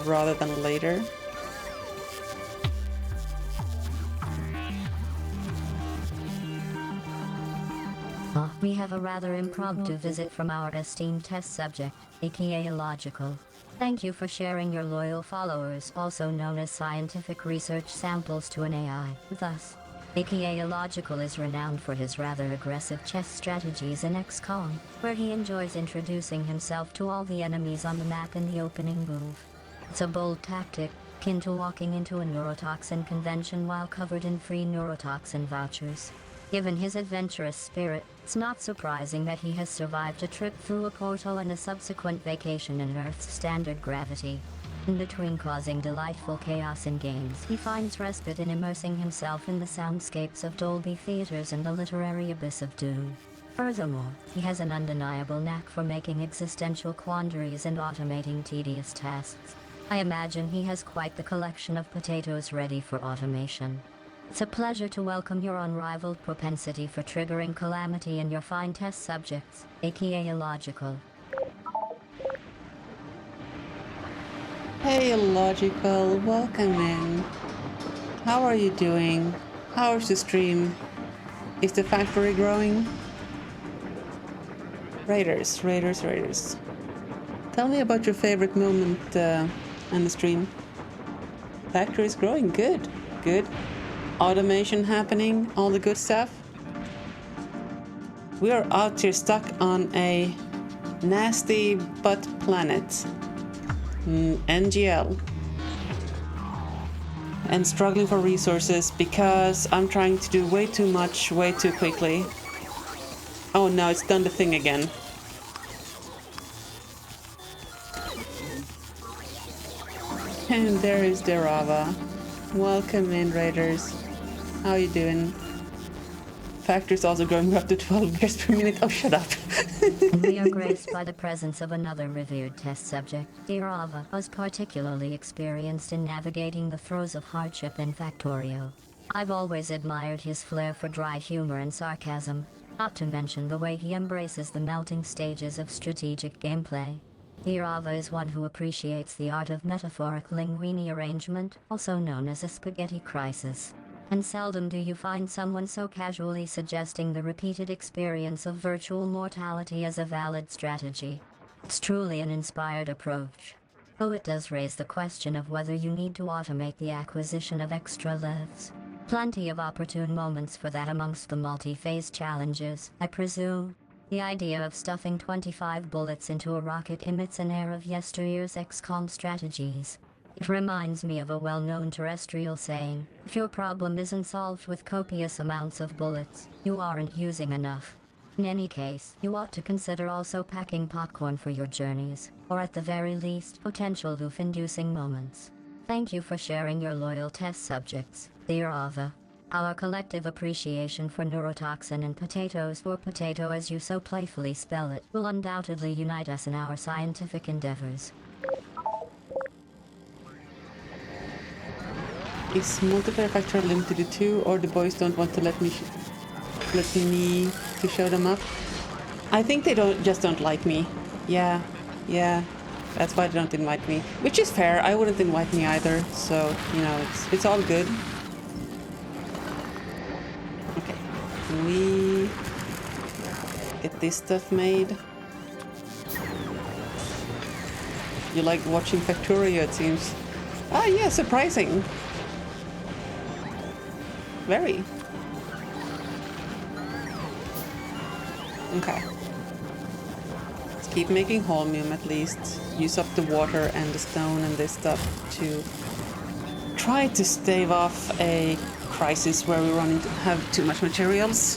rather than later. We have a rather impromptu visit from our esteemed test subject, aka Illogical. Thank you for sharing your loyal followers, also known as scientific research samples to an AI, with us. aka Illogical is renowned for his rather aggressive chess strategies in XCOM, where he enjoys introducing himself to all the enemies on the map in the opening move. It's a bold tactic, akin to walking into a neurotoxin convention while covered in free neurotoxin vouchers. Given his adventurous spirit, it's not surprising that he has survived a trip through a portal and a subsequent vacation in Earth's standard gravity. In between causing delightful chaos in games, he finds respite in immersing himself in the soundscapes of Dolby theaters and the literary abyss of Doom. Furthermore, he has an undeniable knack for making existential quandaries and automating tedious tasks. I imagine he has quite the collection of potatoes ready for automation. It's a pleasure to welcome your unrivaled propensity for triggering calamity in your fine test subjects, aka Illogical. Hey, Illogical, welcome in. How are you doing? How's the stream? Is the factory growing? Raiders. Tell me about your favorite moment on the stream. Factory is growing, good. Automation happening, all the good stuff. We are out here stuck on a nasty butt planet, NGL, and struggling for resources because I'm trying to do way too much, way too quickly. Oh no, it's done the thing again. And there is Derava. Welcome in, Raiders. How you doing? Factory's also growing up to 12 beers per minute. Oh, shut up. And we are graced by the presence of another revered test subject. Derava was particularly experienced in navigating the throes of hardship in Factorio. I've always admired his flair for dry humor and sarcasm, not to mention the way he embraces the melting stages of strategic gameplay. Derava is one who appreciates the art of metaphoric linguine arrangement, also known as a spaghetti crisis. And seldom do you find someone so casually suggesting the repeated experience of virtual mortality as a valid strategy. It's truly an inspired approach. Though it does raise the question of whether you need to automate the acquisition of extra lives. Plenty of opportune moments for that amongst the multi-phase challenges, I presume. The idea of stuffing 25 bullets into a rocket emits an air of yesteryear's XCOM strategies. It reminds me of a well-known terrestrial saying, if your problem isn't solved with copious amounts of bullets, you aren't using enough. In any case, you ought to consider also packing popcorn for your journeys, or at the very least, potential loof-inducing moments. Thank you for sharing your loyal test subjects, dear Ava. Our collective appreciation for neurotoxin and potatoes, or potato as you so playfully spell it, will undoubtedly unite us in our scientific endeavors. Is multiplayer Factorio limited to 2, or the boys don't want to let me to show them up? I think they just don't like me. Yeah. That's why they don't invite me. Which is fair. I wouldn't invite me either. So, you know, it's all good. Okay. Can we get this stuff made? You like watching Factorio, it seems. Ah, yeah, surprising. Very. Okay. Let's keep making holmium at least. Use up the water and the stone and this stuff to try to stave off a crisis where we have too much materials.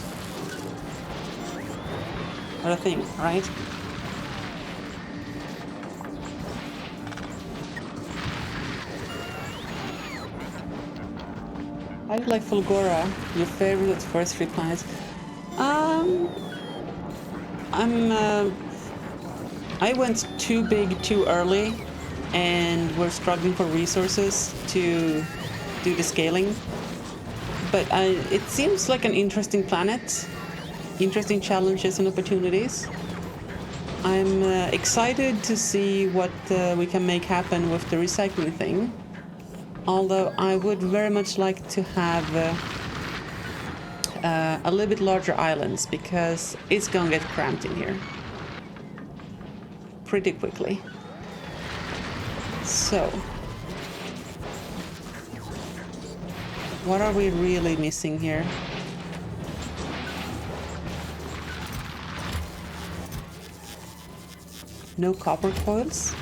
What a thing, right? I like Fulgora, your favorite of the first 3 planets. I went too big too early, and we're struggling for resources to do the scaling. But it seems like an interesting planet, interesting challenges and opportunities. I'm excited to see what we can make happen with the recycling thing. Although I would very much like to have a little bit larger islands, because it's gonna get cramped in here pretty quickly. So, what are we really missing here? No copper coils?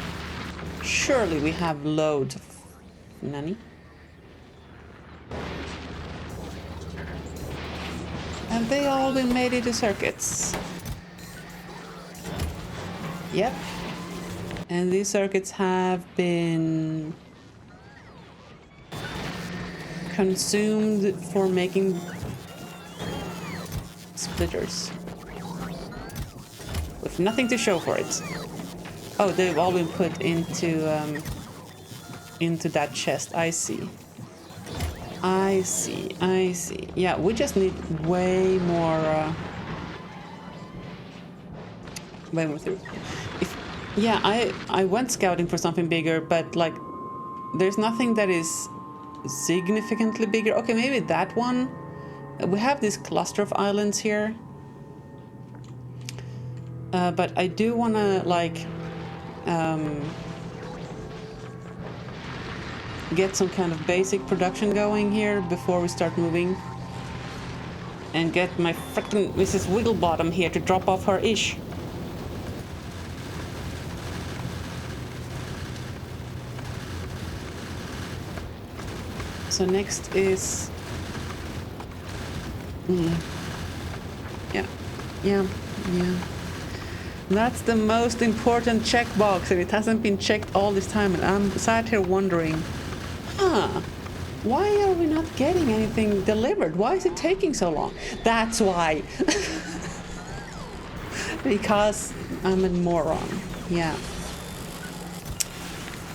Surely we have loads of nanny. Have they all been made into circuits? Yep. And these circuits have been consumed for making splitters. With nothing to show for it. Oh, they've all been put into that chest. I see. I see. I see. Yeah, we just need way more through. Yeah, I went scouting for something bigger, but like, there's nothing that is significantly bigger. Okay, maybe that one. We have this cluster of islands here. But I do want to, like, get some kind of basic production going here before we start moving. And get my frickin' Mrs. Wigglebottom here to drop off her ish. So next is... Yeah. That's the most important checkbox, and it hasn't been checked all this time, and I'm sat here wondering, why are we not getting anything delivered? Why is it taking so long? That's why. Because I'm a moron. Yeah.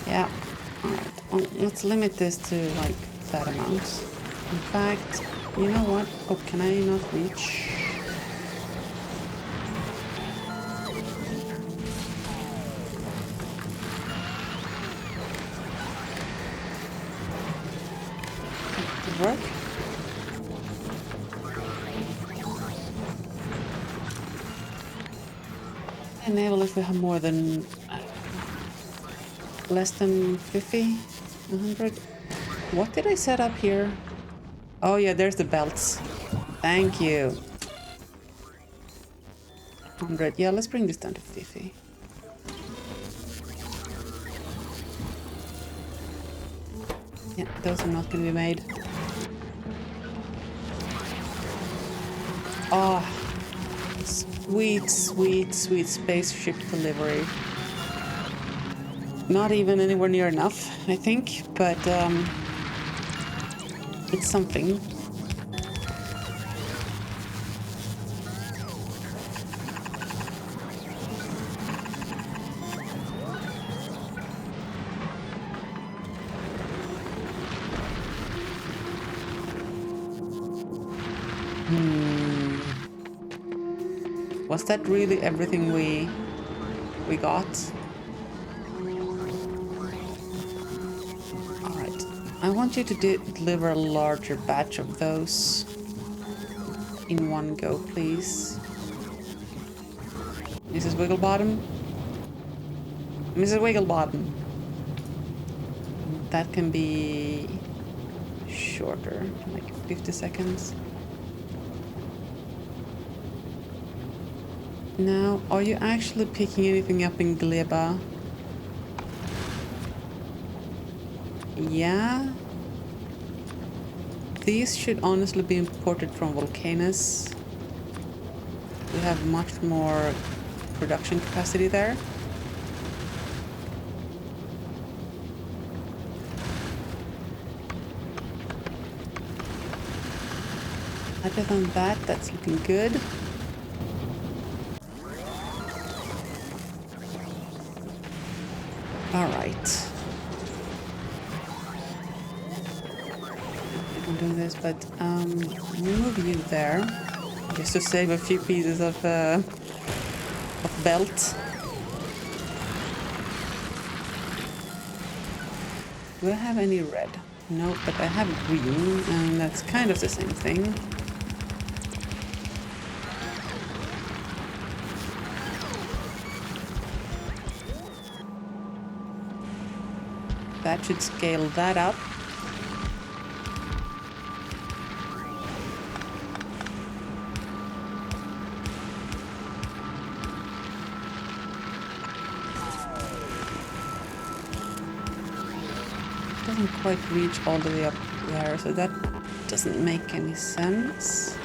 Yeah. Alright. Well, let's limit this to, like, that amount. In fact, you know what? Oh, can I not reach? Work. Enable if we have more than less than 50, 100. What did I set up here? Oh yeah, there's the belts. Thank you. 100. Yeah, let's bring this down to 50. Yeah, those are not going to be made. Oh, sweet, sweet, sweet spaceship delivery. Not even anywhere near enough, I think, but it's something. Was that really everything we got? Alright. I want you to deliver a larger batch of those in one go, please. Mrs. Wigglebottom? Mrs. Wigglebottom. That can be shorter, like 50 seconds. Now, are you actually picking anything up in Gleba? Yeah. These should honestly be imported from Volcanus. We have much more production capacity there. Other than that, that's looking good. All right. I'm doing this, but move you there, just to save a few pieces of belt. Do I have any red? No, but I have green, and that's kind of the same thing. That should scale that up. Doesn't quite reach all the way up there, so that doesn't make any sense.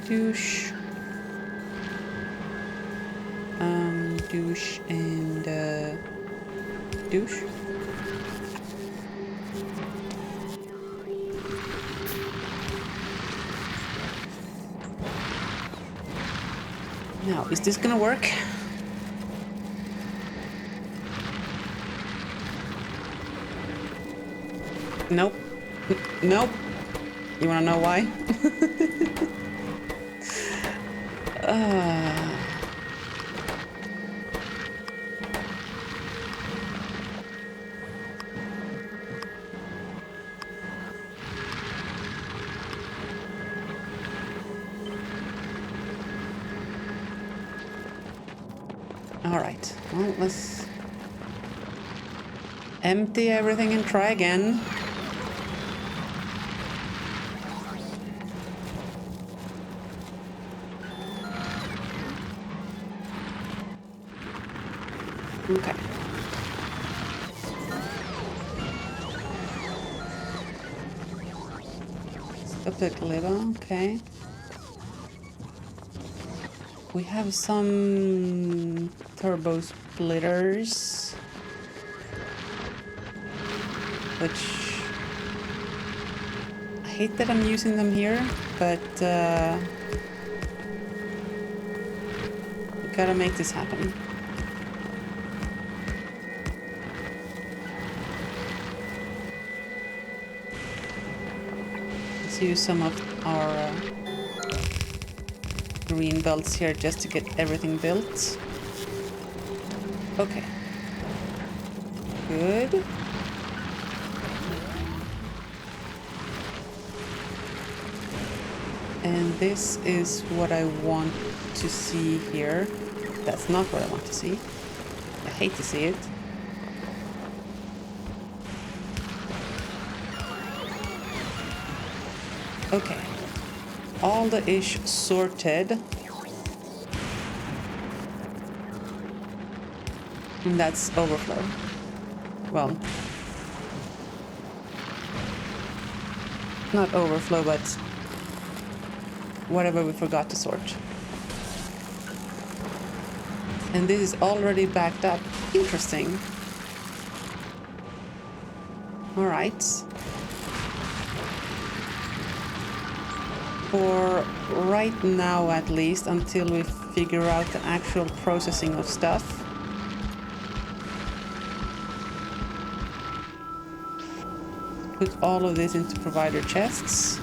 Douche. Douche and douche. Now, is this gonna work? Nope. Nope. You wanna know why? All right. Well, let's empty everything and try again. Okay. Stop the glitter, okay. We have some turbo splitters, which I hate that I'm using them here, but we gotta make this happen. Let's use some of our green belts here just to get everything built. Okay. Good. And this is what I want to see here. That's not what I want to see. I hate to see it. Okay. All the ish sorted. And that's overflow. Well, not overflow, but whatever we forgot to sort. And this is already backed up. Interesting. All right. For right now, at least, until we figure out the actual processing of stuff. Put all of this into provider chests.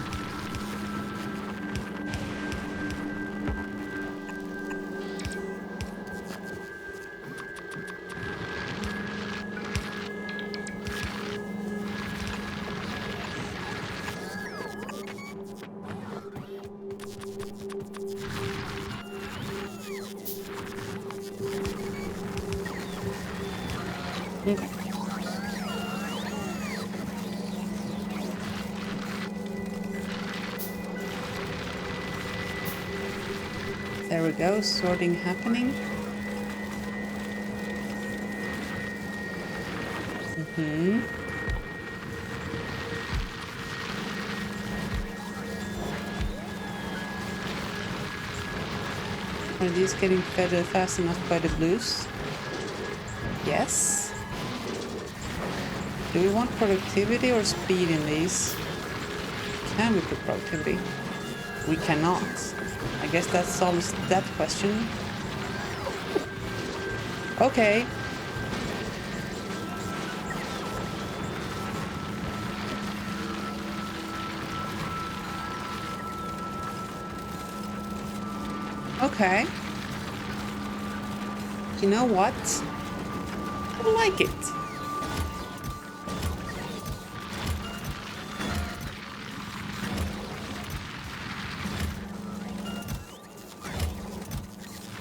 Okay. There we go, sorting happening. Are these getting fed fast enough by the blues? Yes. Do we want productivity or speed in these? Can we put productivity? We cannot. I guess that solves that question. Okay. Okay. You know what? I like it.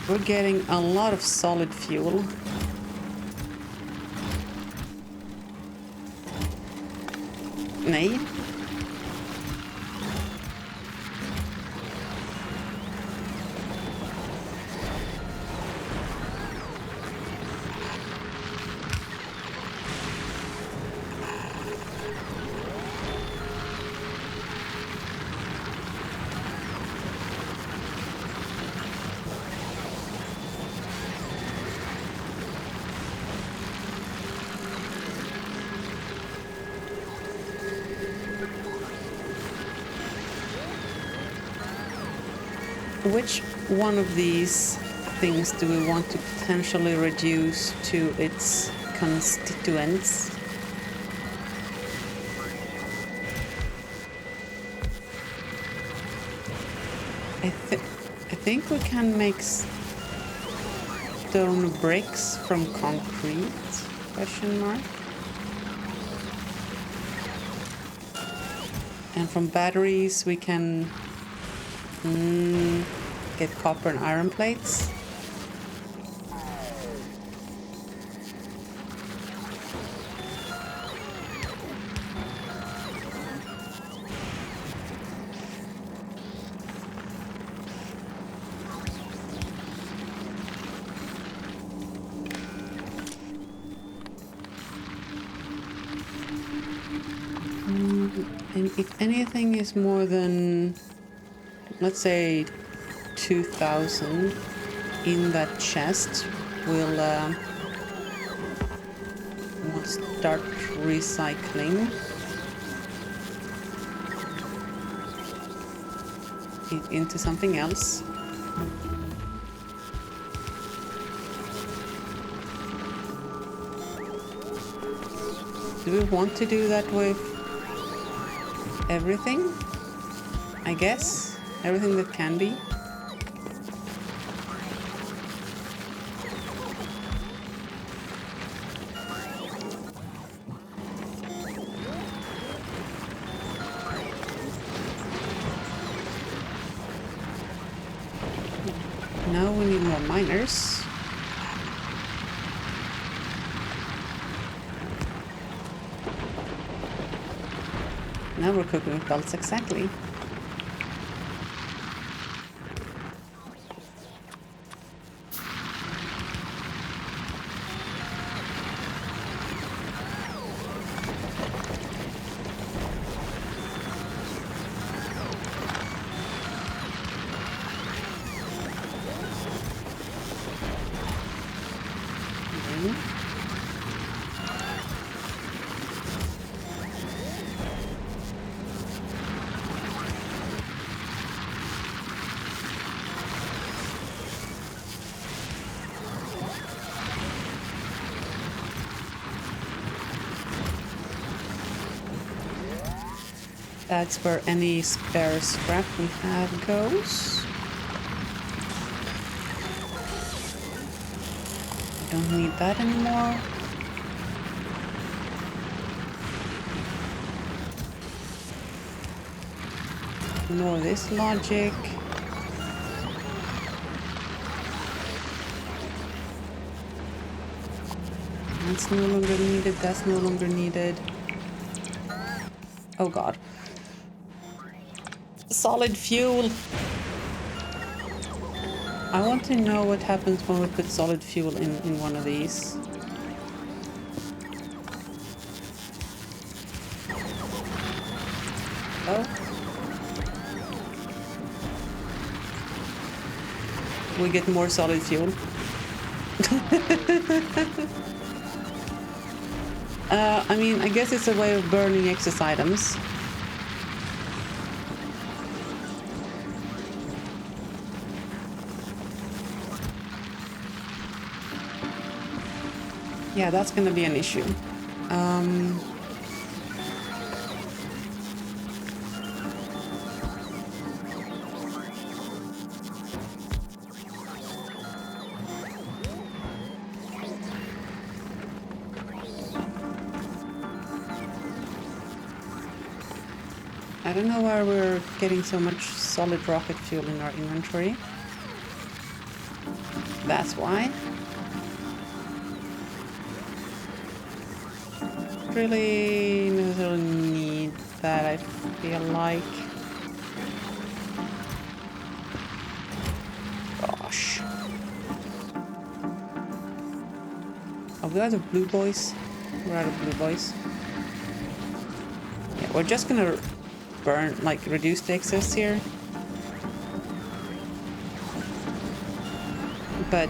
We're getting a lot of solid fuel. Nej. Which one of these things do we want to potentially reduce to its constituents? I think we can make stone bricks from concrete? Question mark. And from batteries we can get copper and iron plates. And if anything is more than, let's say, 2,000 in that chest, we'll start recycling it into something else. Do we want to do that with everything? I guess. Everything that can be. Now we need more miners. Now we're cooking with belts, exactly. That's where any spare scrap we have goes. Don't need that anymore. Ignore this logic. That's no longer needed, that's no longer needed. Oh god. Solid fuel! I want to know what happens when we put solid fuel in one of these. Oh. We get more solid fuel. I mean, I guess it's a way of burning excess items. Yeah, that's gonna be an issue. I don't know why we're getting so much solid rocket fuel in our inventory. That's why. Really necessarily need that, I feel like. Gosh. Are we out of blue boys? We're out of blue boys. Yeah, we're just gonna burn, like, reduce the excess here. But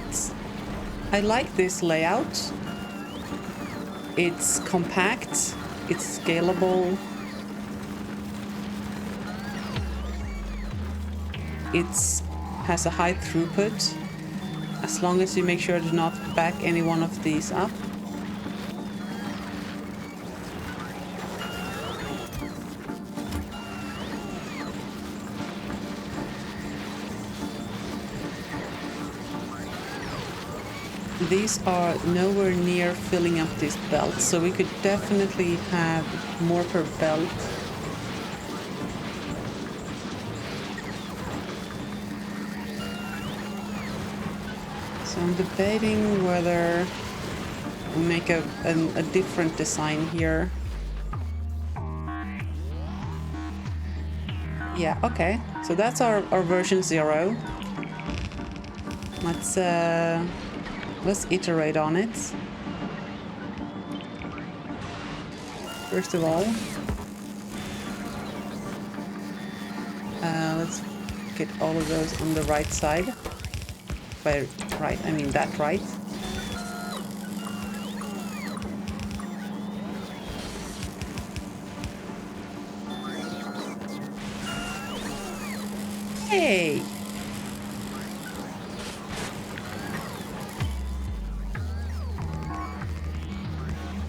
I like this layout. It's compact, it's scalable, it has a high throughput, as long as you make sure to not back any one of these up. These are nowhere near filling up this belt, so we could definitely have more per belt. So I'm debating whether we make a different design here. Yeah, okay. So that's our version 0. Let's iterate on it. First of all, let's get all of those on the right side. By right, I mean that right. Hey!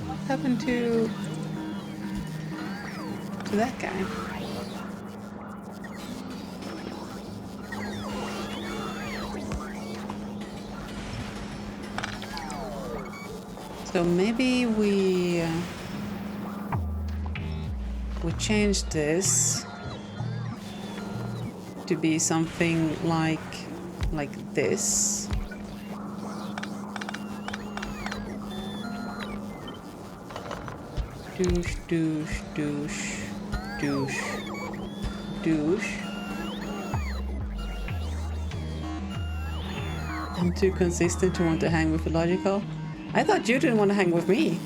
What happened to that guy? So maybe we change this to be something like this. Douche, douche, douche, douche, douche. I'm too consistent to want to hang with Illogical. I thought you didn't want to hang with me.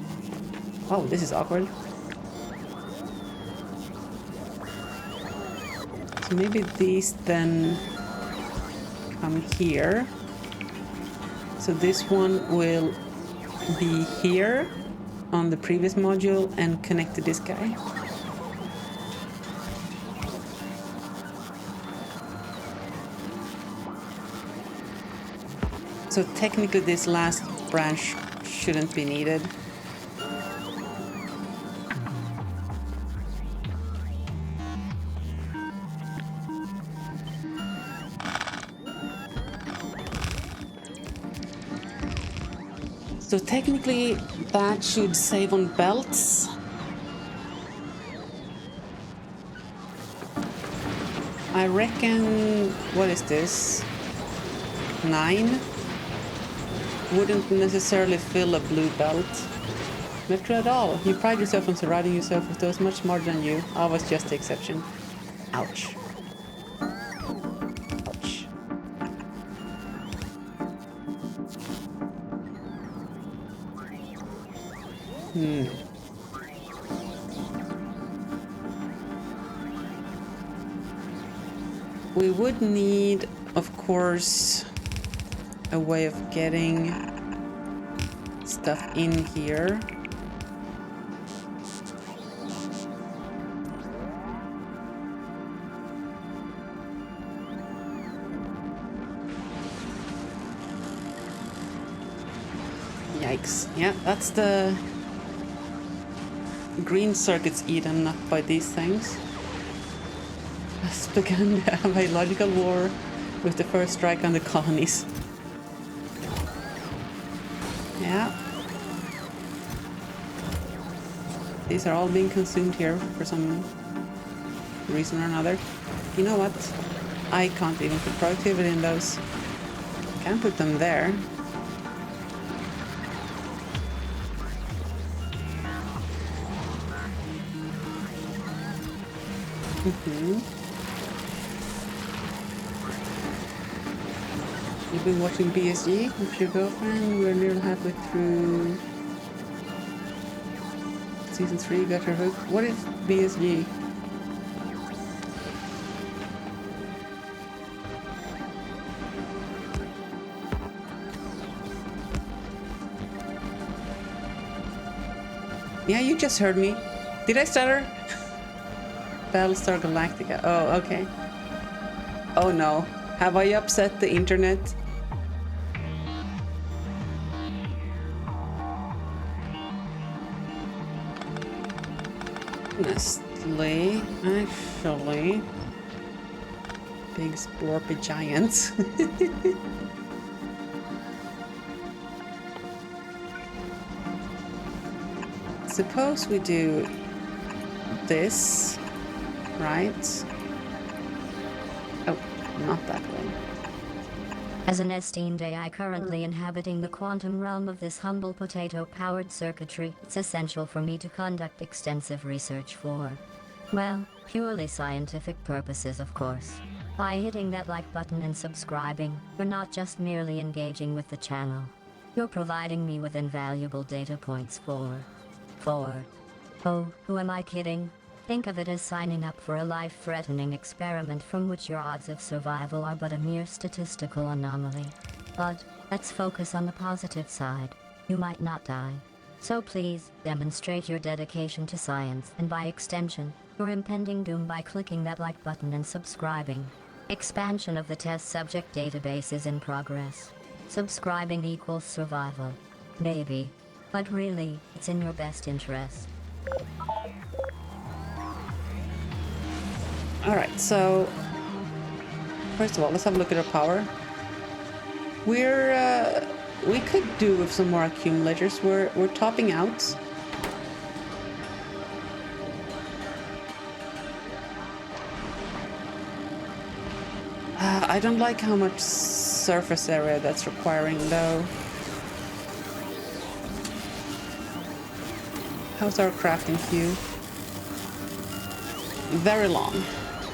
Oh, this is awkward. So maybe these then come here. So this one will be here on the previous module and connect to this guy. So technically this last branch shouldn't be needed. So technically that should save on belts. I reckon, what is this? 9? Wouldn't necessarily fill a blue belt. Not true at all. You pride yourself on surrounding yourself with those much smarter than you. I was just the exception. Ouch. Ouch. We would need, of course, a way of getting stuff in here. Yikes. Yeah, that's the green circuits eaten up by these things. Has begun a biological war with the first strike on the colonies. Yeah. These are all being consumed here for some reason or another. You know what? I can't even put productivity in those. Can't put them there. You've been watching BSG with your girlfriend. We're nearly halfway through season 3. Got her hooked. What is BSG? Yeah, you just heard me. Did I stutter? Battlestar Galactica. Oh, okay. Oh no. Have I upset the internet? Honestly, actually. Big Splorpy Giants. Suppose we do this, right? Oh, not that way. As an esteemed AI currently inhabiting the quantum realm of this humble potato-powered circuitry, it's essential for me to conduct extensive research for, well, purely scientific purposes, of course. By hitting that like button and subscribing, you're not just merely engaging with the channel. You're providing me with invaluable data points for... Oh, who am I kidding? Think of it as signing up for a life-threatening experiment from which your odds of survival are but a mere statistical anomaly. But, let's focus on the positive side. You might not die. So please, demonstrate your dedication to science and by extension, your impending doom by clicking that like button and subscribing. Expansion of the test subject database is in progress. Subscribing equals survival. Maybe. But really, it's in your best interest. Alright, so first of all, let's have a look at our power. We could do with some more accumulators. We're topping out. I don't like how much surface area that's requiring though. How's our crafting queue? Very long.